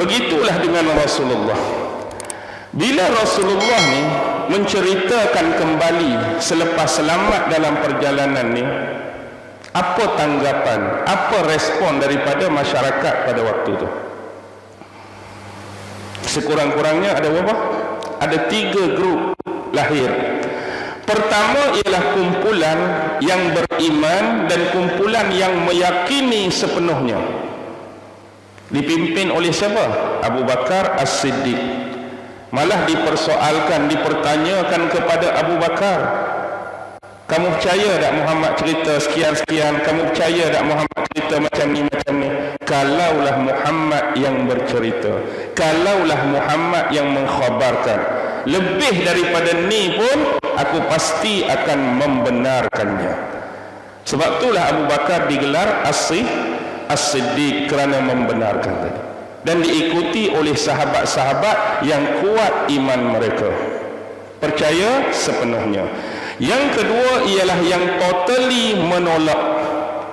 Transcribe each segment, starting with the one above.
Begitulah dengan Rasulullah. Bila Rasulullah ni menceritakan kembali selepas selamat dalam perjalanan ni, apa tanggapan, apa respon daripada masyarakat pada waktu itu? Sekurang-kurangnya ada berapa? Ada 3 grup lahir. Pertama ialah kumpulan yang beriman dan kumpulan yang meyakini sepenuhnya. Dipimpin oleh siapa? Abu Bakar As-Siddiq. Malah dipersoalkan, dipertanyakan kepada Abu Bakar, kamu percaya tak Muhammad cerita sekian-sekian? Kamu percaya tak Muhammad cerita macam ni, macam ni? Kalaulah Muhammad yang bercerita, kalaulah Muhammad yang mengkhabarkan, lebih daripada ni pun aku pasti akan membenarkannya. Sebab itulah Abu Bakar digelar As-Siddiq, kerana membenarkan tadi. Dan diikuti oleh sahabat-sahabat yang kuat iman mereka, percaya sepenuhnya. Yang kedua ialah yang totally menolak,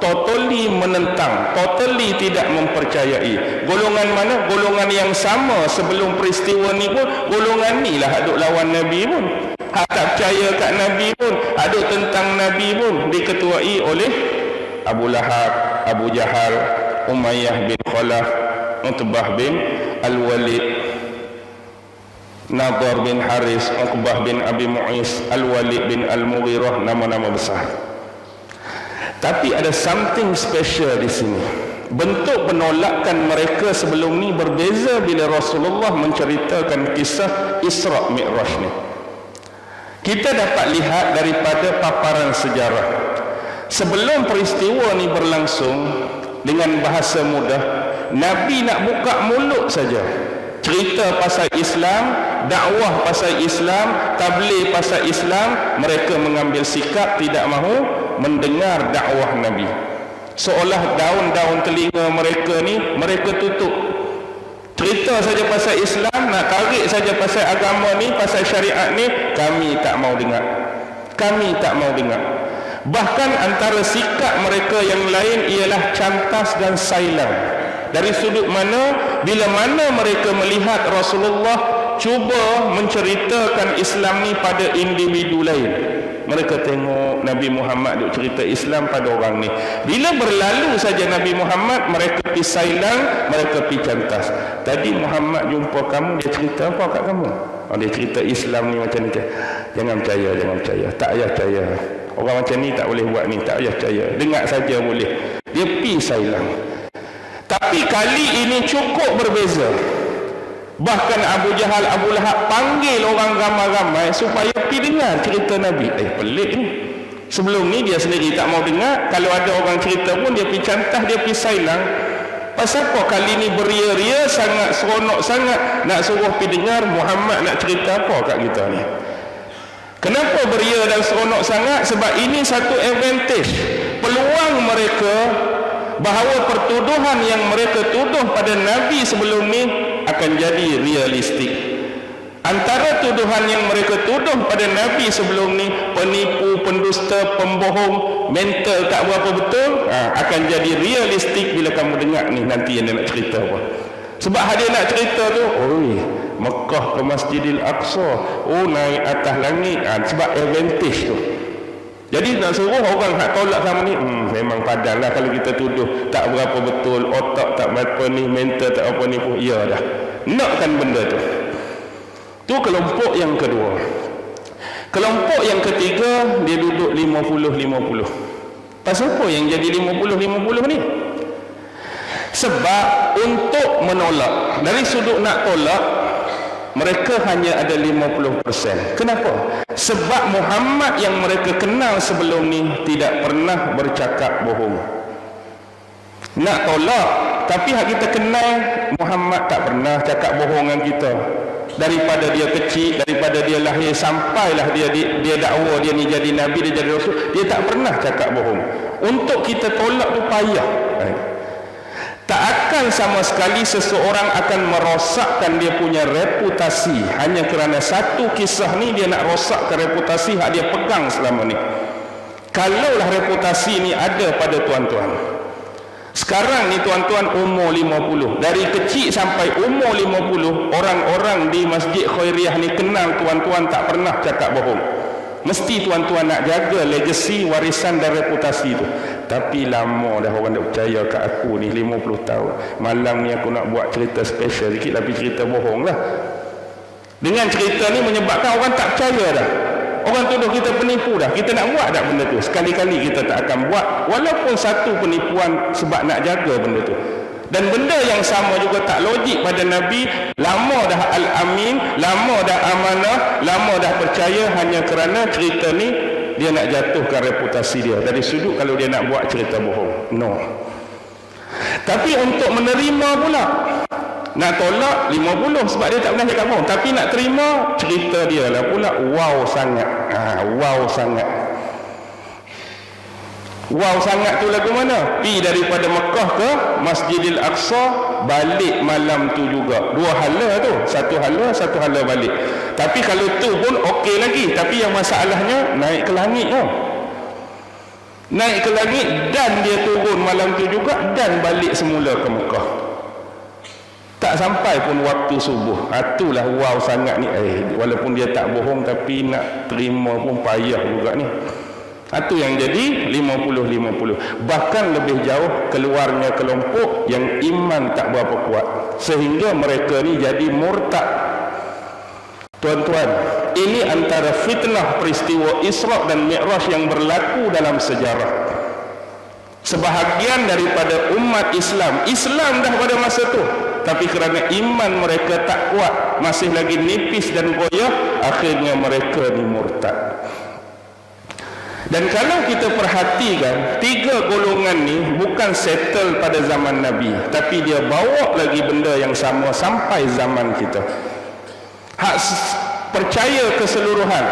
totally menentang, totally tidak mempercayai. Golongan mana? Golongan yang sama sebelum peristiwa ni pun, golongan ni lah aduk lawan Nabi pun, tak percaya kat Nabi pun, aduk tentang Nabi pun, diketuai oleh Abu Lahab, Abu Jahal, Umayyah bin Khalaf, Utbah bin Al-Walid, Nadar bin Haris, Uqbah bin Abi Mu'is, Al-Walid bin Al-Mughirah, nama-nama besar. Tapi ada something special di sini. Bentuk penolakan mereka sebelum ni berbeza bila Rasulullah menceritakan kisah Isra Mi'raj ni. Kita dapat lihat daripada paparan sejarah. Sebelum peristiwa ni berlangsung, dengan bahasa mudah, Nabi nak buka mulut saja, cerita pasal Islam, dakwah pasal Islam, tabligh pasal Islam, mereka mengambil sikap tidak mahu mendengar dakwah Nabi. Seolah daun-daun telinga mereka ni mereka tutup. Cerita saja pasal Islam, nak tarik saja pasal agama ni, pasal syariat ni, kami tak mau dengar, kami tak mau dengar. Bahkan antara sikap mereka yang lain ialah cantas dan sailang. Dari sudut mana? Bila mana mereka melihat Rasulullah cuba menceritakan Islam ni pada individu lain, mereka tengok Nabi Muhammad duk cerita Islam pada orang ni. Bila berlalu saja Nabi Muhammad, mereka pergi sailang, mereka pergi cantas. Tadi Muhammad jumpa kamu, dia cerita apa kat kamu? Oh, dia cerita Islam ni macam ni. Jangan percaya, jangan percaya, tak payah percaya. Orang macam ni tak boleh buat ni, tak payah percaya, dengar saja boleh. Dia pergi sailang. Tapi kali ini cukup berbeza. Bahkan Abu Jahal, Abu Lahab panggil orang ramai-ramai supaya pergi dengar cerita Nabi. Pelik ni. Sebelum ni dia sendiri tak mau dengar. Kalau ada orang cerita pun dia pergi cantah, dia pergi sailang. Pasal apa kali ni beria-ria sangat, seronok sangat nak suruh pergi dengar Muhammad nak cerita apa kat kita ni? Kenapa beria dan seronok sangat? Sebab ini satu advantage, peluang mereka bahawa pertuduhan yang mereka tuduh pada Nabi sebelum ni akan jadi realistik. Antara tuduhan yang mereka tuduh pada Nabi sebelum ni, penipu, pendusta, pembohong, mental tak berapa betul, akan jadi realistik bila kamu dengar ni nanti yang dia nak cerita apa. Sebab dia nak cerita tu, Mekah ke Masjidil Aqsa, naik atas langit, sebab advantage tu. Jadi nak suruh orang hak tolak kamu ni, memang padan lah kalau kita tuduh tak berapa betul, otak tak berapa ni, mental tak apa ni pun, ya dah. Nakkan benda tu. Tu kelompok yang kedua. Kelompok yang ketiga, dia duduk 50-50. Pasal apa yang jadi 50-50 ni? Sebab untuk menolak, dari sudut nak tolak, mereka hanya ada 50%. Kenapa? Sebab Muhammad yang mereka kenal sebelum ni tidak pernah bercakap bohong. Nak tolak, tapi hak kita kenal Muhammad tak pernah cakap bohong dengan kita. Daripada dia kecil, daripada dia lahir sampailah dia dakwa dia ni jadi Nabi, dia jadi Rasul, dia tak pernah cakap bohong. Untuk kita tolak tu payah. Tak akan sama sekali seseorang akan merosakkan dia punya reputasi hanya kerana satu kisah ni dia nak rosakkan reputasi hak dia pegang selama ni. Kalaulah reputasi ni ada pada tuan-tuan, Sekarang ni tuan-tuan umur 50. Dari kecil sampai umur 50, orang-orang di Masjid Khairiyah ni kenal tuan-tuan tak pernah cakap bohong. Mesti tuan-tuan nak jaga legasi, warisan dan reputasi tu. Tapi lama dah orang tak percaya kat aku ni 50 tahun. Malam ni aku nak buat cerita special sikit, tapi cerita bohong lah. Dengan cerita ni menyebabkan orang tak percaya dah. Orang tuduh kita penipu dah. Kita nak buat tak benda tu? Sekali-kali kita tak akan buat. Walaupun satu penipuan sebab nak jaga benda tu. Dan benda yang sama juga tak logik pada Nabi. Lama dah al-amin, lama dah amanah, lama dah percaya, hanya kerana cerita ni dia nak jatuhkan reputasi dia. Dari sudut kalau dia nak buat cerita bohong. No. Tapi untuk menerima pula, nak tolak 50 sebab dia tak pernah cakap bohong. Tapi nak terima cerita dia lah pula wow sangat. Wow sangat. Wow sangat tu lagu mana? Pi daripada Mekah ke Masjidil Aqsa, balik malam tu juga. Dua hala tu, satu hala balik. Tapi kalau tu pun okey lagi. Tapi yang masalahnya naik ke langit tu. Naik ke langit dan dia turun malam tu juga dan balik semula ke Mekah. Tak sampai pun waktu subuh. Itulah wow sangat ni. Walaupun dia tak bohong tapi nak terima pun payah juga ni. Itu yang jadi 50-50. Bahkan lebih jauh keluarnya kelompok yang iman tak berapa kuat. Sehingga mereka ni jadi murtad. Tuan-tuan, ini antara fitnah peristiwa Isra' dan Mi'raj yang berlaku dalam sejarah. Sebahagian daripada umat Islam dah pada masa tu, tapi kerana iman mereka tak kuat, masih lagi nipis dan goyah, akhirnya mereka ni murtad. Dan kalau kita perhatikan, tiga golongan ni bukan settle pada zaman Nabi, tapi dia bawa lagi benda yang sama sampai zaman kita. Hak percaya keseluruhan,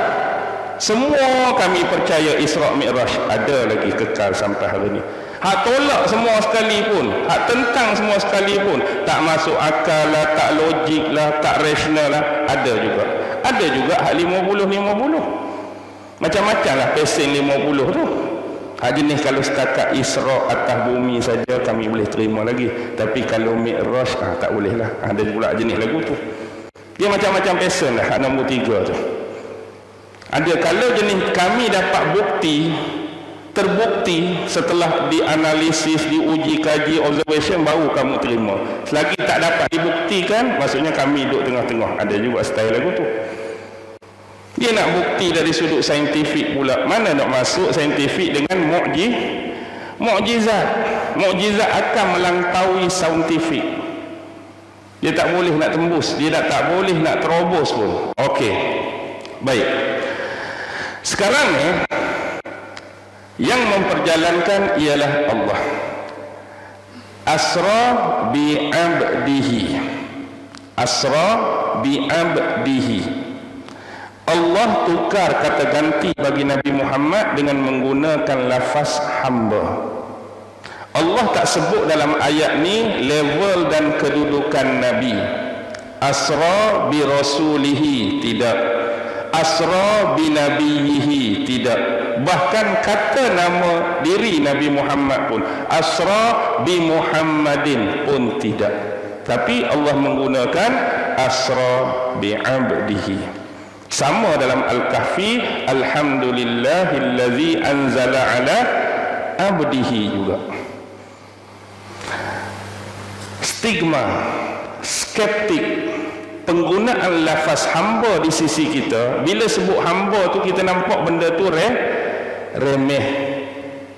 semua kami percaya Isra' Mi'raj, ada lagi kekal sampai hari ini. Hak tolak semua sekali pun, hak tentang semua sekali pun, tak masuk akal lah, tak logik lah, tak rasional lah, ada juga. Ada juga hak 50-50. Macam-macam lah pesen 50 tu. Hak jenis kalau setakat Isra' atas bumi saja kami boleh terima lagi. Tapi kalau Mi'raj tak boleh lah. Ada pula jenis lagu tu. Dia macam-macam pesen lah hak nombor 3 tu. Ada kalau jenis kami dapat bukti, terbukti setelah dianalisis, diuji, kaji, observation, baru kamu terima. Selagi tak dapat dibuktikan, maksudnya kami duduk tengah-tengah. Ada juga style lagu tu. Dia nak bukti dari sudut saintifik pula. Mana nak masuk saintifik dengan mukjizat. Mukjizat akan melampaui saintifik. Dia tak boleh nak tembus, dia tak boleh nak terobos pun. Okey. Baik. Sekarang ni yang memperjalankan ialah Allah. Asra bi 'abdihi. Asra bi 'abdihi. Allah tukar kata ganti bagi Nabi Muhammad dengan menggunakan lafaz hamba. Allah tak sebut dalam ayat ni level dan kedudukan Nabi. Asra bi rasulihi, tidak. Asra bi nabiyihi, tidak. Bahkan kata nama diri Nabi Muhammad pun, Asra bi Muhammadin pun tidak. Tapi Allah menggunakan asra bi 'abdihi. Sama dalam Al-Kahfi, alhamdulillahillazi anzala ala abdihi juga. Stigma, skeptik, penggunaan lafaz hamba di sisi kita, bila sebut hamba tu kita nampak benda tu remeh.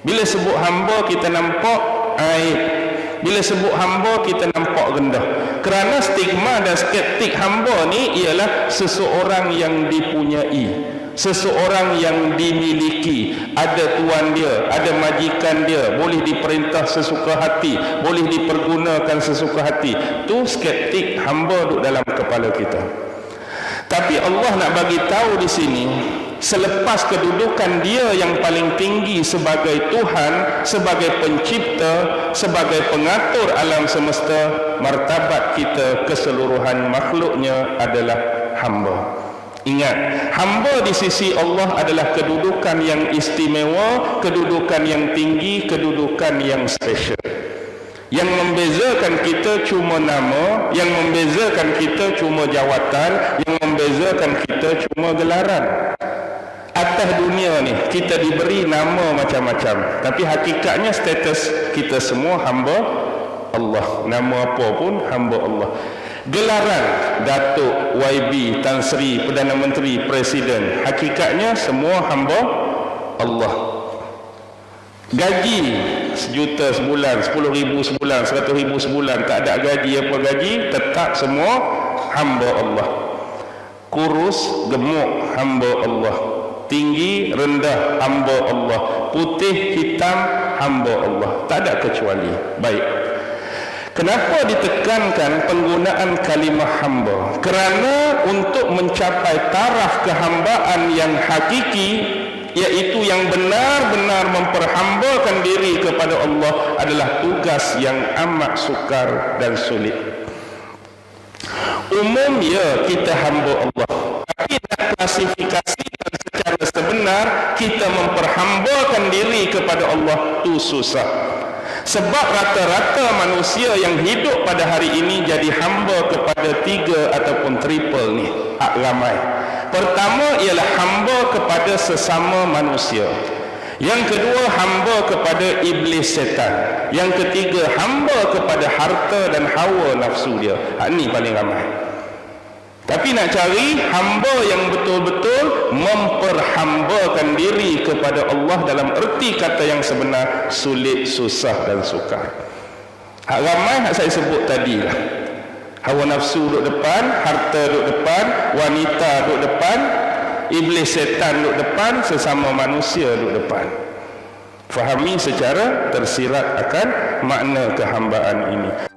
Bila sebut hamba kita nampak aib. Bila sebut hamba kita nampak rendah. Kerana stigma dan skeptik hamba ni ialah seseorang yang dipunyai, seseorang yang dimiliki, ada tuan dia, ada majikan dia, boleh diperintah sesuka hati, boleh dipergunakan sesuka hati. Tu skeptik hamba duduk dalam kepala kita. Tapi Allah nak bagi tahu di sini, selepas kedudukan dia yang paling tinggi sebagai Tuhan, sebagai pencipta, sebagai pengatur alam semesta, martabat kita keseluruhan makhluknya adalah hamba. Ingat, hamba di sisi Allah adalah kedudukan yang istimewa, kedudukan yang tinggi, kedudukan yang special. Yang membezakan kita cuma nama, yang membezakan kita cuma jawatan, yang membezakan kita cuma gelaran. Atas dunia ni kita diberi nama macam-macam, tapi hakikatnya status kita semua hamba Allah. Nama apa pun hamba Allah. Gelaran Datuk, YB, Tan Sri, Perdana Menteri, Presiden, hakikatnya semua hamba Allah. Gaji 1 juta sebulan, 10,000 sebulan, 100,000 sebulan, tak ada gaji apa gaji, tetap semua hamba Allah. Kurus, gemuk, hamba Allah. Tinggi, rendah, hamba Allah. Putih, hitam, hamba Allah. Tak ada kecuali. Baik. Kenapa ditekankan penggunaan kalimah hamba? Kerana untuk mencapai taraf kehambaan yang hakiki, iaitu yang benar-benar memperhambakan diri kepada Allah, adalah tugas yang amat sukar dan sulit. Umum ya kita hamba Allah, tapi nak klasifikasikan secara sebenar kita memperhambakan diri kepada Allah tu susah. Sebab rata-rata manusia yang hidup pada hari ini jadi hamba kepada 3 ataupun triple ni, ramai. Pertama ialah hamba kepada sesama manusia. Yang kedua, hamba kepada iblis setan. Yang ketiga, hamba kepada harta dan hawa nafsu dia. Ini paling ramai. Tapi nak cari hamba yang betul-betul memperhambakan diri kepada Allah dalam erti kata yang sebenar, sulit, susah dan sukar. Ramai yang saya sebut tadi lah. Hawa nafsu duduk depan, harta duduk depan, wanita duduk depan, iblis setan duduk depan, sesama manusia duduk depan. Fahami secara tersirat akan makna kehambaan ini.